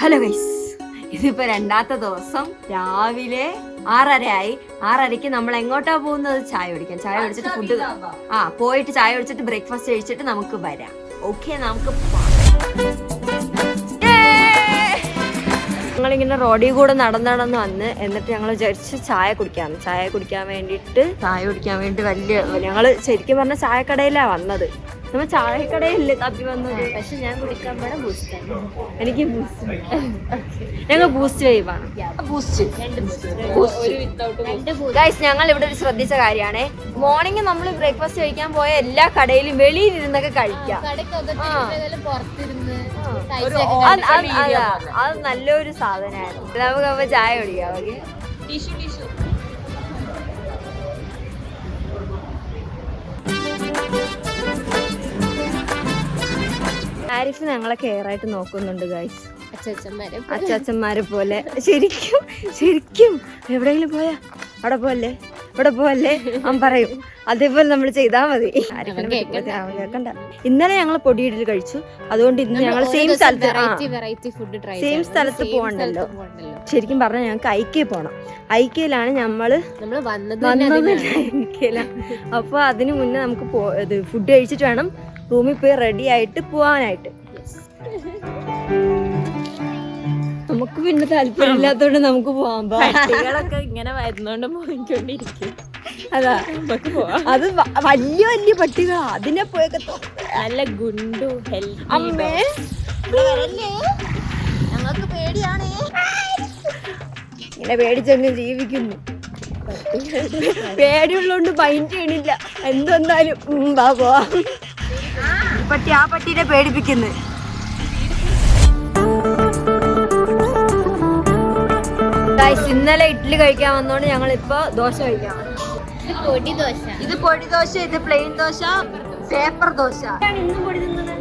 Hello guys, ഇതിപ്പോ രണ്ടാമത്തെ ദിവസം രാവിലെ 6:30 6:30 നമ്മൾ എങ്ങോട്ടാ പോകുന്നത്? ചായ കുടിക്കാൻ. ചായ കുടിച്ചിട്ട് ഫുഡ് പോയിട്ട് ചായ കുടിച്ചിട്ട് ബ്രേക്ക്ഫാസ്റ്റ് കഴിച്ചിട്ട് നമുക്ക് വരാം. ഓക്കെ, നമുക്ക് ഞങ്ങളിങ്ങനെ റോഡിൽ കൂടെ നടന്ന് വന്ന് എന്നിട്ട് ഞങ്ങൾ വിചാരിച്ച് ചായ കുടിക്കാൻ വേണ്ടി വലിയ ഞങ്ങള് ശരിക്കും പറഞ്ഞ ചായക്കടയിലാ വന്നത്. നമ്മൾ ചായക്കടയില്ലേ തപ്പി വന്നത്. പക്ഷെ ഞാൻ കുടിക്കാൻ പോണ ബൂസ്റ്റ് എനിക്ക് ഞങ്ങൾ ബൂസ്റ്റ് വൈബാണ്. ഗൈസ്, ഞങ്ങൾ ഇവിടെ ഒരു ശ്രദ്ധിച്ച കാര്യമാണ്, മോർണിംഗ് നമ്മൾ ബ്രേക്ക്ഫാസ്റ്റ് കഴിക്കാൻ പോയ എല്ലാ കടയിലും വെളിയിൽ ഇരുന്നൊക്കെ കഴിക്കാം. അത് നല്ലൊരു സാധനമാണ്. നമുക്ക് ചായ കുടിക്കാം. ആരിഫ് ഞങ്ങളെ കെയർ ആയിട്ട് നോക്കുന്നുണ്ട് ഗൈസ്, അച്ചാച്ചന്മാരെ പോലെ. ശരിക്കും എവിടെയെങ്കിലും പോയാ അവിടെ പോവല്ലേ അവൻ പറയും. അതേപോലെ നമ്മൾ ചെയ്താൽ മതി. കേൾക്കണ്ട. ഇന്നലെ ഞങ്ങൾ പൊടിയിടൽ കഴിച്ചു, അതുകൊണ്ട് ഇന്ന് ഞങ്ങൾ സെയിം സ്ഥലത്ത് പോകണ്ടല്ലോ. ശരിക്കും പറഞ്ഞാൽ ഞങ്ങൾക്ക് ഐക്യ പോണം. ഐക്യയിലാണ് നമ്മള് വന്നത്. അപ്പൊ അതിനു മുന്നേ നമുക്ക് ഫുഡ് കഴിച്ചിട്ട് വേണം റൂമിൽ പോയി റെഡി ആയിട്ട് പോവാനായിട്ട്. നമുക്ക് പിന്നെ താല്പര്യമില്ലാത്തോണ്ട് നമുക്ക് പോവാൻ. കുട്ടികളൊക്കെ ഇങ്ങനെ വരുന്നോണ്ട് പോയിക്കൊണ്ടിരിക്കും. അതാ അത് വലിയ പട്ടികളാ. അതിനെ പോയൊക്കെ നല്ല ഗുണ്ടു അമ്മേ ഞങ്ങൾക്ക് പേടിയാണ്. ഇങ്ങനെ പേടിച്ചങ്ങ് ജീവിക്കുന്നു. പേടിയുള്ളോണ്ട് മൈൻഡ് ചെയ്യണില്ല. എന്തെന്നാലും പോവാ. ആ പട്ടീനെ പേടിപ്പിക്കുന്നു. ഇന്നലെ ഇഡ്ഡലി കഴിക്കാൻ വന്നോണ്ട് ഞങ്ങൾ ഇപ്പൊ ദോശ കഴിക്കാം. ഇത് പൊടി ദോശ, ഇത് പ്ലെയിൻ ദോശ, പേപ്പർ ദോശ. ഇന്നും പൊടി തിന്നത്.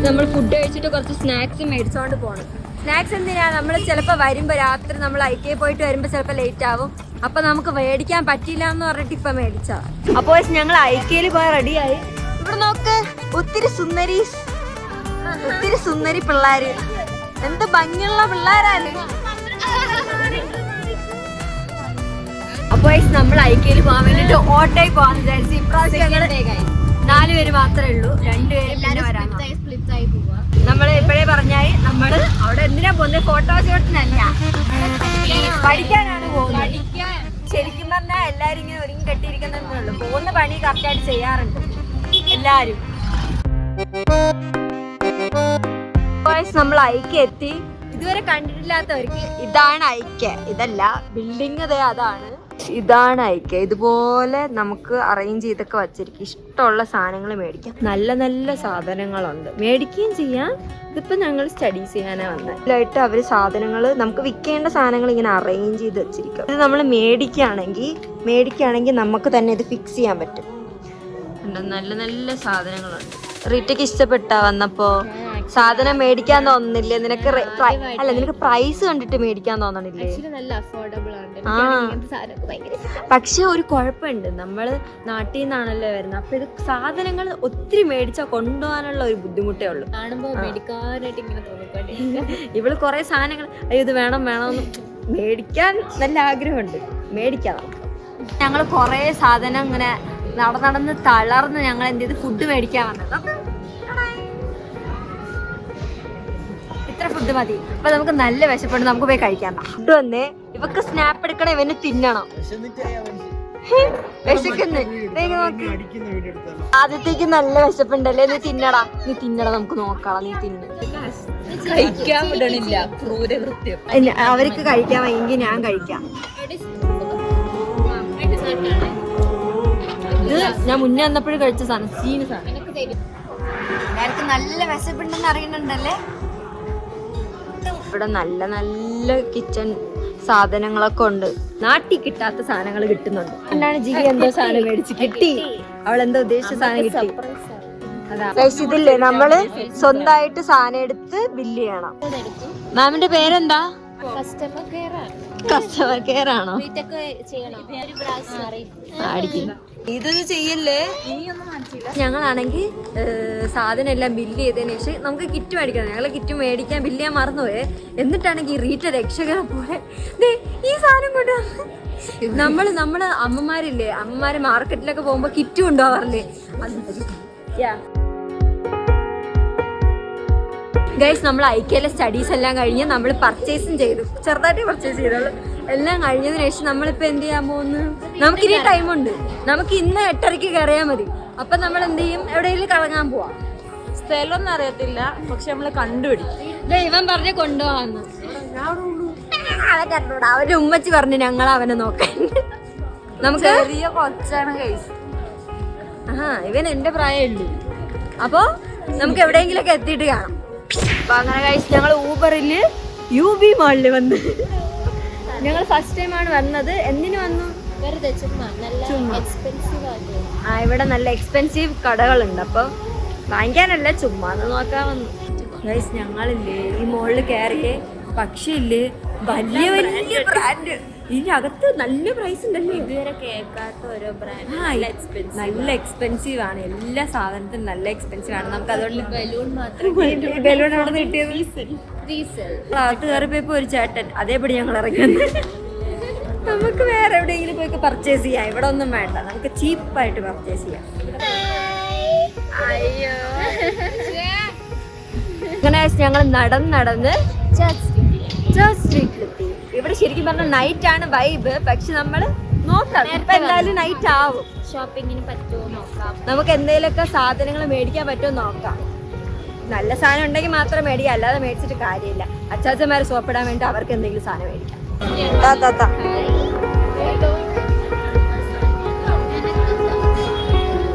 നമ്മൾ ഫുഡ് കഴിച്ചിട്ട് കുറച്ച് സ്നാക്സ് മേടിച്ചോണ്ട് പോകണം. സ്നാക്സ് എന്തിനാ? നമ്മൾ ചിലപ്പോൾ വരുമ്പോൾ രാത്രി നമ്മൾ ഐക്കയിൽ പോയിട്ട് വരുമ്പോൾ ചിലപ്പോൾ ലേറ്റ് ആവും. അപ്പൊ നമുക്ക് മേടിക്കാൻ പറ്റില്ല എന്ന് പറഞ്ഞിട്ട് ഇപ്പൊ മേടിച്ച. അപ്പോൾ ഞങ്ങൾ ഐക്കയിൽ പോയി റെഡിയായി. ഇവിടെ നോക്ക്, ഒത്തിരി സുന്ദരി പിള്ളേര്. എന്ത് ഭംഗിയുള്ള പിള്ളേരാണ്. അപ്പൊ നമ്മൾ ഐക്കയിൽ പോകാൻ വേണ്ടിട്ട് ഓട്ടോയിൽ പോകാന്ന് വിചാരിച്ചു. ഇപ്രാവശ്യം ഞങ്ങള് 4 പേര് മാത്രമേ ഉള്ളൂ. 2 പേര് പിന്നെ വരാൻ. നമ്മള് ഇപ്പോഴേ പറഞ്ഞായി നമ്മള് അവിടെ എന്തിനാ പോകുന്നത്? ഫോട്ടോഷൂട്ടിനല്ല, പഠിക്കാനാണ് പോകുന്നത്. ശരിക്കും പറഞ്ഞാൽ എല്ലാരും ഇങ്ങനെ ഒരുങ്ങി കെട്ടിയിരിക്കുന്നേ ഉള്ളൂ. പോകുന്ന പണി കറക്റ്റായിട്ട് ചെയ്യാറുണ്ട് എല്ലാരും. നമ്മൾ ഐക്യ എത്തി. ഇതുവരെ കണ്ടിട്ടില്ലാത്തവർക്ക് ഇതാണ് ഐക്യ. ഇതല്ല ബിൽഡിംഗ്, അതാണ് ഇതാണ് ഐക്യ. ഇതുപോലെ നമുക്ക് അറേഞ്ച് ചെയ്തൊക്കെ വച്ചിരിക്കും. ഇഷ്ടമുള്ള സാധനങ്ങൾ മേടിക്കാം. നല്ല സാധനങ്ങളുണ്ട്, മേടിക്കുകയും ചെയ്യാം. ഇതിപ്പോ ഞങ്ങൾ സ്റ്റഡീസ് ചെയ്യാനാ വന്നത്. ഇതിലായിട്ട് അവര് സാധനങ്ങൾ, നമുക്ക് വിൽക്കേണ്ട സാധനങ്ങൾ ഇങ്ങനെ അറേഞ്ച് ചെയ്ത് വെച്ചിരിക്കും. ഇത് നമ്മൾ മേടിക്കുകയാണെങ്കിൽ നമുക്ക് തന്നെ ഇത് ഫിക്സ് ചെയ്യാൻ പറ്റും. നല്ല സാധനങ്ങളുണ്ട്. റീറ്റയ്ക്ക് ഇഷ്ടപ്പെട്ടാ വന്നപ്പോ? സാധനം മേടിക്കാൻ തോന്നുന്നില്ലേ നിനക്ക്? നിനക്ക് പ്രൈസ് കണ്ടിട്ട് മേടിക്കാൻ തോന്നണില്ലേ? പക്ഷെ ഒരു കുഴപ്പമുണ്ട്, നമ്മള് നാട്ടിൽ നിന്നാണല്ലോ വരുന്നത്. അപ്പൊ ഇത് സാധനങ്ങൾ ഒത്തിരി മേടിച്ചാൽ കൊണ്ടുപോകാനുള്ള ഒരു ബുദ്ധിമുട്ടേ ഉള്ളൂ. ഇവള് കുറെ സാധനങ്ങൾ ഇത് വേണമെന്ന് മേടിക്കാൻ നല്ല ആഗ്രഹമുണ്ട്. മേടിക്കാം. ഞങ്ങൾ കുറെ സാധനം ഇങ്ങനെ നടന്ന് തളർന്ന് ഞങ്ങൾ എന്ത് ചെയ്ത് ഫുഡ് മേടിക്കാൻ വന്നത്. ഇത്ര ഫുഡ് മതി. അപ്പൊ നമുക്ക് നല്ല വിശപ്പുണ്ട്, നമുക്ക് പോയി കഴിക്കാം. ഫുഡ് വന്നേ. ഇവക്ക് സ്നാപ്പ് എടുക്കണം, ഇവന് തിന്നണം. വിശക്കുന്നു. ആദ്യത്തേക്ക് നല്ല വിശപ്പുണ്ടല്ലേ? നീ തിന്നടാ, നമുക്ക് നോക്കാം. നീ തിന്ന്. കഴിക്കാൻ വിടണില്ല, ക്രൂരകൃത്യം. അവർക്ക് കഴിക്കാൻ വയ്യെങ്കിൽ ഞാൻ കഴിക്കാം. ഇത് ഞാൻ മുന്നേ വന്നപ്പോഴും കഴിച്ച സാധനം. എല്ലാവർക്കും നല്ല വിശപ്പുണ്ടെന്ന് അറിയുന്നുണ്ടല്ലേ? ഇവിടെ നല്ല കിച്ചൺ സാധനങ്ങളൊക്കെ ഉണ്ട്. നാട്ടിൽ കിട്ടാത്ത സാധനങ്ങൾ കിട്ടുന്നുണ്ട്. എന്താണ് ജിഗി എന്തോ സാധനം മേടിച്ച് കിട്ടി. അവളെന്തോ ഉദ്ദേശിച്ച സാധനം കിട്ടി. ഇതില്ലേ, നമ്മള് സ്വന്തമായിട്ട് സാധനം എടുത്ത് ബില്ല് ചെയ്യണം. മാമിന്റെ പേരെന്താ? കസ്റ്റമർ കെയർ ആണോ? ഇതൊന്നും ചെയ്യല്ലേ. ഞങ്ങളാണെങ്കിൽ സാധനം എല്ലാം ബില്ല് ചെയ്തതിന് ശേഷം നമുക്ക് കിറ്റ് മേടിക്കണം. ഞങ്ങൾ കിറ്റ് മേടിക്കാൻ ബില്ല് ചെയ്യാൻ മറന്നുപോയേ. എന്നിട്ടാണെങ്കിൽ റീറ്റ രക്ഷകനെ പോലെ ഈ സാധനം കൊണ്ട് നമ്മള് അമ്മമാരില്ലേ, അമ്മമാര് മാർക്കറ്റിലൊക്കെ പോകുമ്പോ കിറ്റ് കൊണ്ടുപോകാറില്ലേ. ഗൈസ്, നമ്മൾ ഐക്യയിലെ സ്റ്റഡീസ് എല്ലാം കഴിഞ്ഞ് നമ്മൾ പർച്ചേസും ചെയ്തു. ചെറുതായിട്ട് പർച്ചേസ് ചെയ്തോളൂ. എല്ലാം കഴിഞ്ഞതിന് ശേഷം നമ്മളിപ്പോൾ എന്ത് ചെയ്യാൻ പോകുന്നു? നമുക്കിനി ടൈമുണ്ട്. നമുക്ക് ഇന്ന് 8:30 കയറിയാൽ മതി. അപ്പം നമ്മൾ എന്ത് ചെയ്യും? എവിടെയെങ്കിലും കറങ്ങാൻ പോവാം. സ്ഥലമൊന്നും അറിയത്തില്ല, പക്ഷെ നമ്മള് കണ്ടുപിടിക്കും. ഇവൻ പറഞ്ഞ് കൊണ്ടുപോകാന്ന്. അവൻ കണ്ടൂടാ. അവന്റെ ഉമ്മച്ചി പറഞ്ഞു ഞങ്ങൾ അവനെ നോക്കാൻ. നമുക്ക് ചെറിയ കൊച്ചാണ് ഗൈസ്. ഇവൻ എന്റെ പ്രായമുള്ളൂ. അപ്പൊ നമുക്ക് എവിടെയെങ്കിലൊക്കെ എത്തിയിട്ട് കാണാം. അപ്പൊ അങ്ങനെ കഴിച്ച് ഞങ്ങൾ ഊബറിൽ UB മാളില് വന്ന്. ഞങ്ങൾ ഫസ്റ്റ് ടൈമാണ് വന്നത്. എന്തിനു വന്നു? വെറുതെ ചുമ്മാ. നല്ല എക്സ്പെൻസീവ് ആണ്. ഇവിടെ നല്ല എക്സ്പെൻസീവ് കടകളുണ്ട്. അപ്പൊ വാങ്ങിക്കാനല്ല, ചുമ്മാ ഒന്ന് നോക്കാൻ വന്നു. ഗൈസ്, ഞങ്ങളില്ലേ ഈ മോളില് കയറിയേ, പക്ഷേ ഇല്ലേ വലിയ വലിയ ബ്രാൻഡ്. ഇതിന്റെ അകത്ത് നല്ല പ്രൈസ് ഉണ്ടല്ലേ. ഇതുവരെ കേൾക്കാത്ത ഓരോ ബ്രാൻഡ് നല്ല എക്സ്പെൻസീവ് ആണ്. എല്ലാ സാധനത്തിനും നല്ല എക്സ്പെൻസീവ് ആണ്. നമുക്ക് അതുകൊണ്ട് ബലൂൺ മാത്രം. ബലൂൺ അവിടെ നിന്ന് കിട്ടിയത് അകത്ത് കയറിപ്പോയപ്പോ ഒരു ചേട്ടൻ അതേപടി ഞങ്ങൾ ഇറങ്ങുന്നത്. നമുക്ക് വേറെ എവിടെയെങ്കിലും പോയി പർച്ചേസ് ചെയ്യാം. ഇവിടെ ഒന്നും വേണ്ട, നമുക്ക് ചീപ്പായിട്ട് പർച്ചേസ് ചെയ്യാം. അയ്യോ, അങ്ങനെ ഞങ്ങൾ നടന്ന് ചർച്ച് സ്ട്രീറ്റിലെത്തി. ഇവിടെ ശരിക്കും പറഞ്ഞാൽ നൈറ്റ് ആണ് വൈബ്. പക്ഷെ നമ്മള് നോക്കാം, ഇപ്പൊ എന്തായാലും നൈറ്റ് ആവും. ഷോപ്പിങ്ങിന് പറ്റുമോ നോക്കാം. നമുക്ക് എന്തെങ്കിലുമൊക്കെ സാധനങ്ങൾ മേടിക്കാൻ പറ്റുമോ നോക്കാം. നല്ല സാധനം ഉണ്ടെങ്കിൽ മാത്രം മേടിക്കാം, അല്ലാതെ മേടിച്ചിട്ട് കാര്യമില്ല. അച്ചാച്ചന്മാരെ സോപ്പിടാൻ വേണ്ടി അവർക്ക് എന്തെങ്കിലും സാധനം മേടിക്കാം.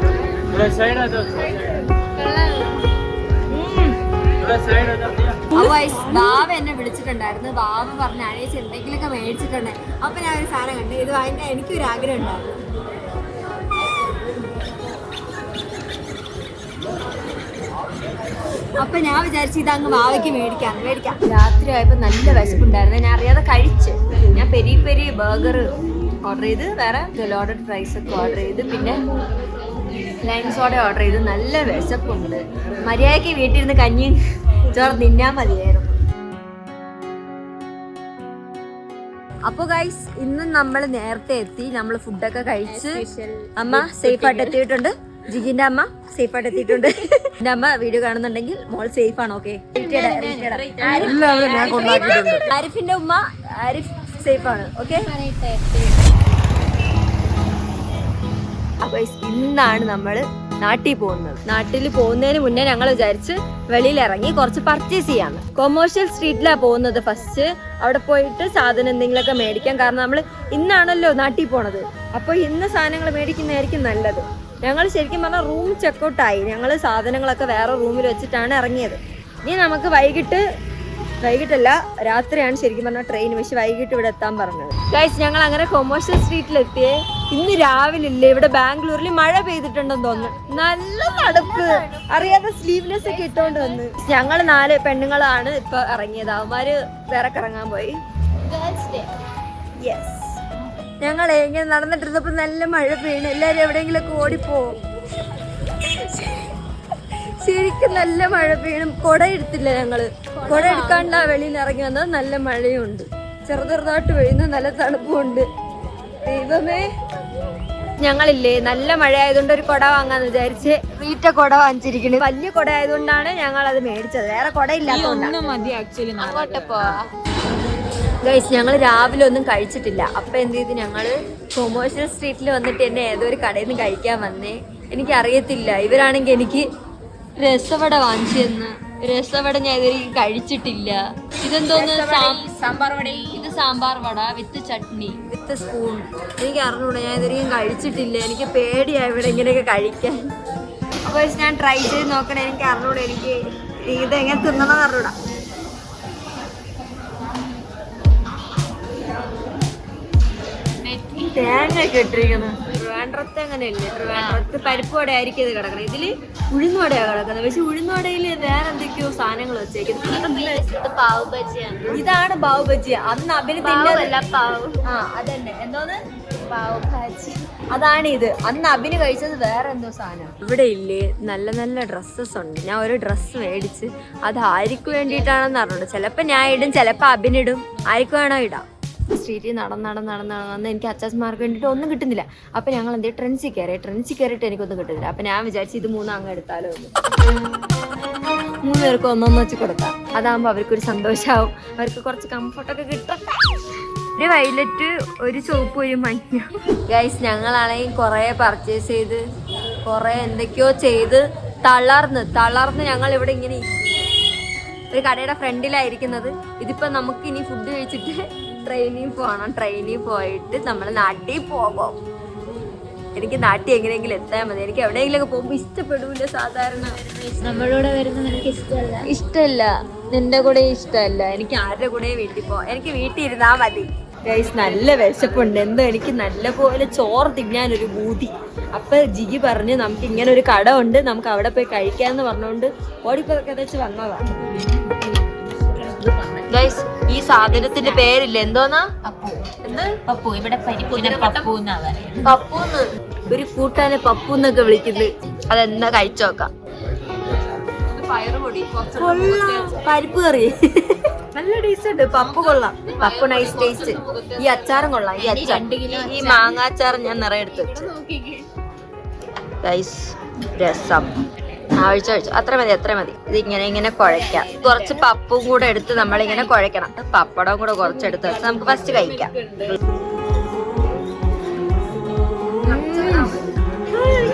ബാബ എന്നെ വിളിച്ചിട്ടുണ്ടായിരുന്നു. ബാബ പറഞ്ഞ അഴച്ച് എന്തെങ്കിലുമൊക്കെ മേടിച്ചിട്ടുണ്ട്. അപ്പൊ ഞാൻ ഒരു സാധനം കണ്ടു. ഇത് വാങ്ങിക്കാൻ എനിക്കൊരു ആഗ്രഹം ഉണ്ടായിരുന്നു. അപ്പൊ ഞാൻ വിചാരിച്ചു ഇതങ്ങ് ബാവയ്ക്ക് മേടിക്കാം. രാത്രി ആയപ്പോ നല്ല വിശപ്പുണ്ടായിരുന്നു. ഞാൻ അറിയാതെ കഴിച്ച്. ഞാൻ പെരി ബർഗർ ഓർഡർ ചെയ്ത്, വേറെ ലോഡഡ് ഫ്രൈസ് ഒക്കെ ഓർഡർ ചെയ്ത്, പിന്നെ ലൈം സോഡ ഓർഡർ ചെയ്ത്. നല്ല വിശപ്പുണ്ട്. മര്യാദയ്ക്ക് വീട്ടിലിരുന്ന് കഞ്ഞി ചോറ് തിന്നാൻ മതിയായിരുന്നു. അപ്പൊ ഗൈസ്, ഇന്ന് നമ്മൾ നേരത്തെ എത്തി. നമ്മൾ ഫുഡൊക്കെ കഴിച്ച് അമ്മ സേഫ് ആയിട്ട് എത്തിയിട്ടുണ്ട്. ജിജിന്റെ അമ്മ സേഫ് ആയിട്ട് എത്തിയിട്ടുണ്ട്. എന്റെ അമ്മ വീഡിയോ കാണുന്നുണ്ടെങ്കിൽ മോൾ സേഫ് ആണ്. ഓക്കെ, ആരിഫിന്റെ ഉമ്മ ആരിഫ് സേഫ് ആണ്. ഓക്കെ, അപ്പൊ ഇന്നാണ് നമ്മള് നാട്ടിൽ പോകുന്നത്. നാട്ടിൽ പോകുന്നതിന് മുന്നേ ഞങ്ങൾ വിചാരിച്ച് വെളിയിൽ ഇറങ്ങി കുറച്ച് പർച്ചേസ് ചെയ്യാന്ന്. കൊമേഴ്ഷ്യൽ സ്ട്രീറ്റിലാണ് പോകുന്നത് ഫസ്റ്റ്. അവിടെ പോയിട്ട് സാധനം എന്തെങ്കിലുമൊക്കെ മേടിക്കാം. കാരണം നമ്മൾ ഇന്നാണല്ലോ നാട്ടിൽ പോണത്. അപ്പൊ ഇന്ന് സാധനങ്ങൾ മേടിക്കുന്നതായിരിക്കും നല്ലത്. ഞങ്ങൾ ശരിക്കും പറഞ്ഞാൽ റൂം ചെക്കൗട്ടായി. ഞങ്ങൾ സാധനങ്ങളൊക്കെ വേറെ റൂമിൽ വെച്ചിട്ടാണ് ഇറങ്ങിയത്. ഇനി നമുക്ക് വൈകിട്ടല്ല, രാത്രിയാണ് ശരിക്കും പറഞ്ഞാൽ ട്രെയിൻ. പക്ഷെ വൈകിട്ട് ഇവിടെ എത്താൻ പറഞ്ഞത്. ഗൈസ്, ഞങ്ങൾ അങ്ങനെ കൊമേഴ്ഷ്യൽ സ്ട്രീറ്റിലെത്തിയേ. ഇന്ന് രാവിലെ ഇല്ലേ ഇവിടെ ബാംഗ്ലൂരിൽ മഴ പെയ്തിട്ടുണ്ടെന്ന് തോന്നുന്നു. നല്ല തണുപ്പ്. അറിയാതെ സ്ലീവ്ലെസ് ഒക്കെ ഇട്ടോണ്ട് വന്ന്. ഞങ്ങൾ 4 പെണ്ണുങ്ങളാണ് ഇപ്പൊ ഇറങ്ങിയത്. അവന്മാര് വേറെ കറങ്ങാൻ പോയി. യെസ്, ഞങ്ങൾ ഇങ്ങനെ നടന്നിട്ടിരുന്നപ്പോ നല്ല മഴ പെയ്യണം. എല്ലാരും എവിടെയെങ്കിലൊക്കെ ഓടിപ്പോവും. ശരിക്കും നല്ല മഴ പെയ്യണം. കുട എടുത്തില്ല ഞങ്ങള്. കുട എടുക്കാണ്ടാ വെളിയിൽ ഇറങ്ങി വന്നത്. നല്ല മഴയുണ്ട്, ചെറുതായിട്ട് പെയ്യുന്ന നല്ല തണുപ്പുണ്ട്. ദൈവമേ, ഞങ്ങളില്ലേ നല്ല മഴ ആയതുകൊണ്ട് ഒരു കുട വാങ്ങാന്ന് വിചാരിച്ച് വീട്ട കുട വാങ്ങിച്ചിരിക്കുന്നത്. വലിയ കുട ആയതുകൊണ്ടാണ് ഞങ്ങൾ അത് മേടിച്ചത്. വേറെ കുട ഇല്ലാത്തതുകൊണ്ടാണ്. ഗൈസ്, ഞങ്ങൾ രാവിലെ ഒന്നും കഴിച്ചിട്ടില്ല. അപ്പൊ എന്ത് ചെയ്ത് ഞങ്ങള് കൊമേഴ്ഷ്യൽ സ്ട്രീറ്റിൽ വന്നിട്ട് എന്നെ ഏതൊരു കടയിൽ നിന്ന് കഴിക്കാൻ വന്നേ. എനിക്കറിയത്തില്ല. ഇവരാണെങ്കിൽ എനിക്ക് രസവട വാങ്ങിച്ചു തന്ന്. രസവട ഞാൻ ഇതുവരെ കഴിച്ചിട്ടില്ല. ഇതെന്തോന്ന്? സാമ്പാർ വട. ഇത് സാമ്പാർ വട വിത്ത് ചട്നി വിത്ത് സ്പൂൺ. എനിക്ക് അറിഞ്ഞൂടാ, ഞാൻ ഇതുവരെയും കഴിച്ചിട്ടില്ല. എനിക്ക് പേടിയാണ് ഇവിടെ ഇങ്ങനെയൊക്കെ കഴിക്കാൻ. അപ്പോൾ ഞാൻ ട്രൈ ചെയ്ത് നോക്കണം. എനിക്ക് അറിഞ്ഞൂടാ, എനിക്ക് ഇതെങ്ങനെ തിന്നണമെന്ന് അറിഞ്ഞൂടാ. തേങ്ങ ഒക്കെ ഇട്ടിരിക്കുന്നു. വേണ്ട, ട്രിവാൻഡ്രത്ത് അങ്ങനെയല്ലേ, ട്രിവാൻഡ്രത്ത് പരിപ്പോടെ ആയിരിക്കും ഇത് കിടക്കുന്നത്. ഇതില് ഉഴുന്നോടെയാണ് കിടക്കുന്നത്. പക്ഷെ ഉഴുന്നോടയില് വേറെ എന്തൊക്കെയോ സാധനങ്ങൾ വെച്ചേക്കുന്നത്. പാവ് ബജിയാണ്. ഇതാണ് പാവ് ബജി. അന്ന് അഭിന് തിന്നതല്ല പാവ്. ആ അതന്നെ എന്തോന്ന് പാവ് ഭാജി. അതാണ് ഇത്. അന്ന് അഭിന് കഴിച്ചത് വേറെ എന്തോ സാധനം. ഇവിടെ ഇല്ലേ നല്ല നല്ല ഡ്രസ്സസ് ഉണ്ട്. ഞാൻ ഒരു ഡ്രസ്സ് മേടിച്ച് അത് ആർക്ക് വേണ്ടിയിട്ടാണെന്ന് അറിഞ്ഞു. ചിലപ്പോ ഞാൻ ഇടും, ചിലപ്പോ അഭിനിടും. ആർക്ക് വേണോ ഇടാം. സ്ട്രീറ്റിൽ നടന്ന് എനിക്ക് അച്ചാച്ചന്മാർക്ക് വേണ്ടിയിട്ട് ഒന്നും കിട്ടുന്നില്ല. അപ്പൊ ഞങ്ങൾ എന്തേ ട്രെൻസിൽ കയറിയിട്ട് എനിക്കൊന്നും കിട്ടുന്നില്ല. അപ്പൊ ഞാൻ വിചാരിച്ചു ഇത് 3 അങ്ങ് എടുത്താലോ എന്ന്. 3 പേർക്ക് ഒന്നൊന്ന് വെച്ച് കൊടുക്കാം. അതാകുമ്പോ അവർക്കൊരു സന്തോഷമാവും, അവർക്ക് കുറച്ച് കംഫർട്ടൊക്കെ കിട്ടും. ഒരു വയലറ്റ്, ഒരു ചുവപ്പ്, ഒരു മഞ്ഞ. ഗൈസ് ഞങ്ങളാണെങ്കിൽ കുറെ പർച്ചേസ് ചെയ്ത് കുറെ എന്തൊക്കെയോ ചെയ്ത് തളർന്ന് ഞങ്ങൾ ഇവിടെ ഇങ്ങനെ ഒരു കടയുടെ ഫ്രണ്ടിലായിരിക്കുന്നത്. ഇതിപ്പോ നമുക്ക് ഇനി ഫുഡ് കഴിച്ചിട്ട് ട്രെയിനിൽ പോകണം. ട്രെയിനിൽ പോയിട്ട് നമ്മൾ നാട്ടിൽ പോകും. എനിക്ക് നാട്ടിൽ എങ്ങനെയെങ്കിലും എത്താൻ മതി. എനിക്ക് എവിടെയെങ്കിലൊക്കെ പോകുമ്പോ ഇഷ്ടപ്പെടൂല. സാധാരണ നമ്മളോട് വരുന്നത് എനിക്ക് ഇഷ്ടമല്ല, നിന്റെ കൂടെ ഇഷ്ടമല്ല. എനിക്ക് ആരുടെ കൂടെ വീട്ടിൽ പോവാം. എനിക്ക് വീട്ടിൽ ഇരുന്നാ മതി. ഗൈസ് നല്ല വിശപ്പുണ്ട്. എന്തോ എനിക്ക് നല്ലപോലെ ചോറ് തിന്നാനൊരു ബൂതി. അപ്പൊ ജിഗി പറഞ്ഞ് നമുക്ക് ഇങ്ങനെ ഒരു കട ഉണ്ട്, നമുക്ക് അവിടെ പോയി കഴിക്കാന്ന് പറഞ്ഞുകൊണ്ട് ഓടിപ്പൊക്കെ വെച്ച് വന്നതാ. ഗൈസ് ഈ സാധനത്തിന്റെ പേരില്ല, എന്തോന്നാ? പപ്പു. ഇവിടെ പപ്പൂന്ന് ഒരു കൂട്ടാനെ പപ്പൂന്നൊക്കെ വിളിക്കുന്നത്. അതെന്താ കഴിച്ചോക്കാം. പരിപ്പ് കറി നല്ല ടേസ്റ്റ് ഉണ്ട്. പപ്പ് കൊള്ളാം. പപ്പ് നൈസ് ടേസ്റ്റ്. ഈ അച്ചാറും കൊള്ളാം. ഈ മാങ്ങാച്ചാർ ഞാൻ നിറയെ എടുത്ത് വെച്ചു. ഗൈസ് രസം ഒഴിച്ചു അത്ര മതി. ഇത് ഇങ്ങനെ കുഴയ്ക്കാം. കുറച്ച് പപ്പും കൂടെ എടുത്ത് നമ്മളിങ്ങനെ കുഴയ്ക്കണം. പപ്പടവും കൂടെ കുറച്ചെടുത്ത് വെച്ച് നമുക്ക് ഫസ്റ്റ് കഴിക്കാം.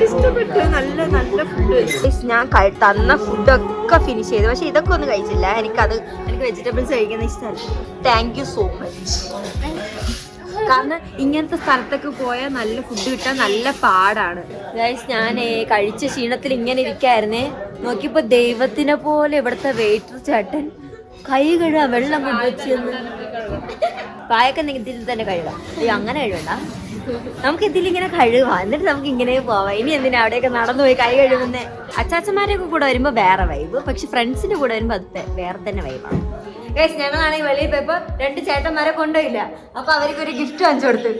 ഇഷ്ടപ്പെട്ടു. നല്ല ഫുഡ്. ഞാൻ തന്ന ഫുഡൊക്കെ ഫിനിഷ് ചെയ്തു. പക്ഷെ ഇതൊക്കെ ഒന്നും കഴിച്ചില്ല. എനിക്ക് വെജിറ്റബിൾസ് കഴിക്കുന്ന ഇഷ്ടമല്ല. Thank you so much. കാരണം ഇങ്ങനത്തെ സ്ഥലത്തൊക്കെ പോയാൽ നല്ല ഫുഡ് കിട്ടാൻ നല്ല പാടാണ്. ഗൈസ് ഞാൻ കഴിച്ച ക്ഷീണത്തിൽ ഇങ്ങനെ ഇരിക്കായിരുന്നേ. നോക്കിയപ്പോ ദൈവത്തിനെ പോലെ ഇവിടുത്തെ വെയിറ്റർ ചേട്ടൻ കൈ കഴുകാൻ വെള്ളം കൊണ്ടുവച്ചെന്ന്. പായൊക്കെ ഇതിൽ തന്നെ കഴുകാം. അയ്യോ അങ്ങനെ കഴുകണ്ട, നമുക്ക് ഇതിലിങ്ങനെ കഴുകാം. എന്നിട്ട് നമുക്ക് ഇങ്ങനെ പോവാം. ഇനി എന്തിനാ അവിടെയൊക്കെ നടന്നു പോയി കൈ കഴുകുന്നേ. അച്ചാച്ചന്മാരെയൊക്കെ കൂടെ വരുമ്പോ വേറെ വൈബ്, പക്ഷെ ഫ്രണ്ട്സിന്റെ കൂടെ വരുമ്പോ അത് വേറെ തന്നെ വൈബാണ്. ഗൈസ് ഞങ്ങളാണെങ്കിൽ വെളിയിൽ പോയപ്പോ 2 ചേട്ടന്മാരെ കൊണ്ടുപോയില്ല. അപ്പൊ അവർക്ക് ഒരു ഗിഫ്റ്റ് വാങ്ങിച്ചു കൊടുത്ത്.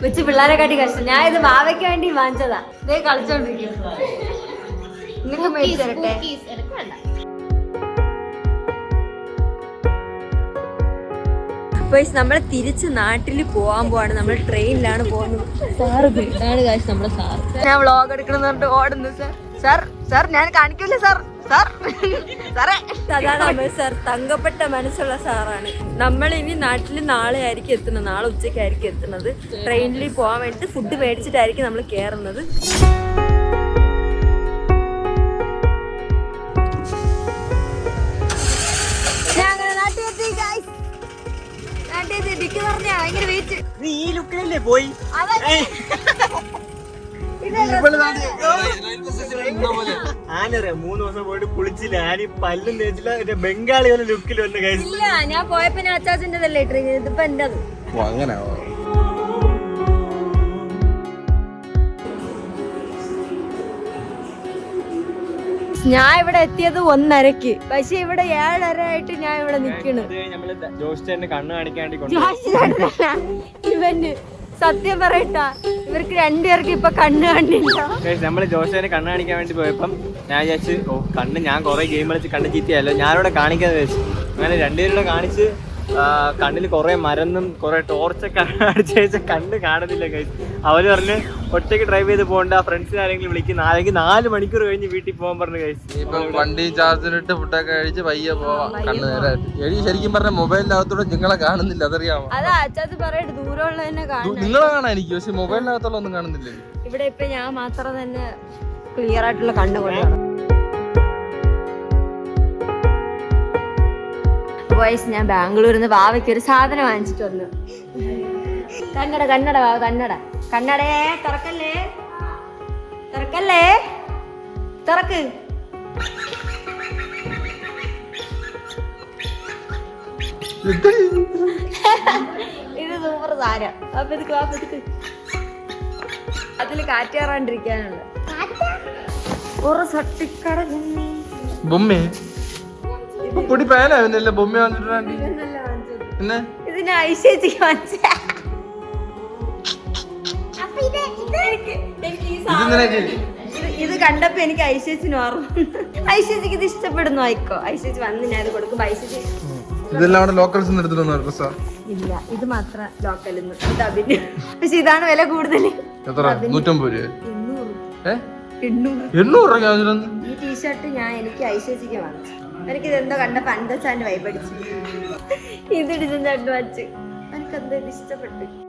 കൊച്ചു പിള്ളേരെ കാട്ടി കഷ്ടം. ഞാൻ ഇത് വാവയ്ക്ക് വേണ്ടി വാങ്ങിച്ചതാ. ഇതേ കളിച്ചോണ്ടിരിക്കും. നിങ്ങൾക്ക് മേടിച്ചു തരട്ടെ. നമ്മൾ തിരിച്ച് നാട്ടിൽ പോവാൻ പോവാണ്. നമ്മൾ ട്രെയിനിലാണ് പോകുന്നത്. സാറ് ഇതാണ് ഗൈസ് നമ്മുടെ സാർ. ഞാൻ വ്ളോഗ് എടുക്കണം പറഞ്ഞിട്ട് ഓടുന്നു. സാർ ഞാൻ കാണിക്കൂല സാർ. അതാണ് അമൽ സാർ. തങ്കപ്പെട്ട മനസ്സുള്ള സാറാണ്. നമ്മൾ ഇനി നാട്ടിൽ നാളെ ആയിരിക്കും എത്തുന്നത്. നാളെ ഉച്ചയ്ക്കായിരിക്കും എത്തുന്നത്. ട്രെയിനിൽ പോകാൻ വേണ്ടിട്ട് ഫുഡ് മേടിച്ചിട്ടായിരിക്കും നമ്മൾ കയറുന്നത്. നീ ഈ ലുക്കിലല്ലേ പോയി? 3 ദിവസം പോയിട്ട് കുളിച്ചില്ല. ഞാൻ ഈ പല്ലും തേച്ചില്ല. ബംഗാളി പോലെ ലുക്കിൽ വന്ന് കഴിച്ചു. ഇല്ല, ഞാൻ പോയപ്പോ അച്ചാച്ചൻ്റെതല്ലേ ഇട്ടിരിക്കുന്നത്. ഇതിപ്പോ എന്റേത്. ഞാൻ ഇവിടെ എത്തിയത് 1:30, പക്ഷെ ഇവിടെ 7:30 ആയിട്ട് ഞാൻ ഇവിടെ നിക്കണ്. കണ്ണ് കാണിക്കാൻ ഇവന് സത്യം പറയട്ടാ, ഇവർക്ക് 2 പേർക്ക് ഇപ്പൊ കണ്ണ് കണ്ടില്ല. നമ്മള് ജോഷേനെ കണ്ണ് കാണിക്കാൻ വേണ്ടി പോയപ്പം ഞാൻ വിചാരിച്ചു കണ്ണ് ഞാൻ കുറെ ഗെയിം കളിച്ച് കണ്ണ് ചീത്തയല്ലോ, ഞാനിവിടെ കാണിക്കാന്ന് വെച്ചു. അങ്ങനെ 2 പേരുടെ കാണിച്ച് കണ്ണിൽ കുറെ മരുന്നും കുറെ ടോർച്ചൊക്കെ അടിച്ചു വെച്ചാൽ കണ്ണ് കാണുന്നില്ല. കഴിച്ച് അവര് പറഞ്ഞ് ഒറ്റയ്ക്ക് ഡ്രൈവ് ചെയ്ത് പോകണ്ട, ഫ്രണ്ട്സിനെ ആരെങ്കിലും വിളിക്കുന്ന, അല്ലെങ്കിൽ 4 മണിക്കൂർ കഴിഞ്ഞ് വീട്ടിൽ പോകാൻ പറഞ്ഞു. കഴിച്ച് ഇപ്പൊ വണ്ടി ചാർജിലിട്ട് ഫുഡൊക്കെ കഴിച്ച് പയ്യെ പോവാം. കണ്ണ് നേരെ ശരിക്കും പറഞ്ഞ മൊബൈലിനകത്തോടെ നിങ്ങളെ കാണുന്നില്ല, അതറിയാമോ? അതാ അച്ചാത് പറയട്ടെ, ദൂരമുള്ള തന്നെ കാണും. നിങ്ങളെ കാണാൻ എനിക്ക്, പക്ഷെ മൊബൈലിനകത്തുള്ള ഒന്നും കാണുന്നില്ല. ഇവിടെ ഇപ്പൊ ഞാൻ മാത്രം തന്നെ ക്ലിയർ ആയിട്ടുള്ള കണ്ണ് കൊണ്ടുപോകണം. ഞാൻ ബാംഗ്ലൂരിൽ നിന്ന് വാവയ്ക്ക് ഒരു സാധനം വാങ്ങിച്ചിട്ട് വന്നു. കന്നഡ കന്നഡ വാവ കന്നഡ. കന്നഡേ തുറക്കല്ലേ, തുറക്കല്ലേ, തുറക്ക്. ഇത് സൂപ്പർ സാധനം. അപ്പൊ അതില് കാറ്റ് കയറാണ്ടിരിക്കാനുള്ളത് ഒരു സട്ടിക്കടലും ബൊമ്മേ ഇപ്പൊ പൊടി പാനാവുന്നില്ല ബൊമ്മ വാങ്ങിച്ചിട്ടാണ്ടി ഇതെന്നല്ല വാങ്ങിച്ചത്. പിന്നെ ഇതിന് ഐശ്വര്യക്ക് വാങ്ങിച്ച ഇത് കണ്ടപ്പോ എനിക്ക് ഐശ്വര്യത്തിന് ഓർമ്മ. ഐശ്വര്യക്ക് ഇത് ഇഷ്ടപ്പെടുന്നു ആയിക്കോ. ഐശ്വര്യ വന്ന് ഞാൻ ഇത് കൊടുക്കുമ്പോ ഐശ്വര്യ ഇതെല്ലാം അവിടെ ലോക്കൽസ് എടുത്തിട്ട് വന്ന ഡ്രസ്സാ. ഇല്ല ഇത് മാത്രം ലോക്കൽ. ഇത് അഭിന്. പക്ഷെ ഇതാണ് വില കൂടുതൽ. എത്ര? 150 രൂപ. 800 രൂപ. ഈ ടീഷർട്ട് എനിക്ക് ഐശ്വര്യക്ക് വാങ്ങിച്ചു. എനിക്കിത് എന്തോ കണ്ടപ്പോ അൻപത് വൈബടിച്ചു. ഇത് ഡിസൈൻ ചേട്ടൻ വച്ച് എനിക്കെന്തോ ഇത് ഇഷ്ടപ്പെട്ടു.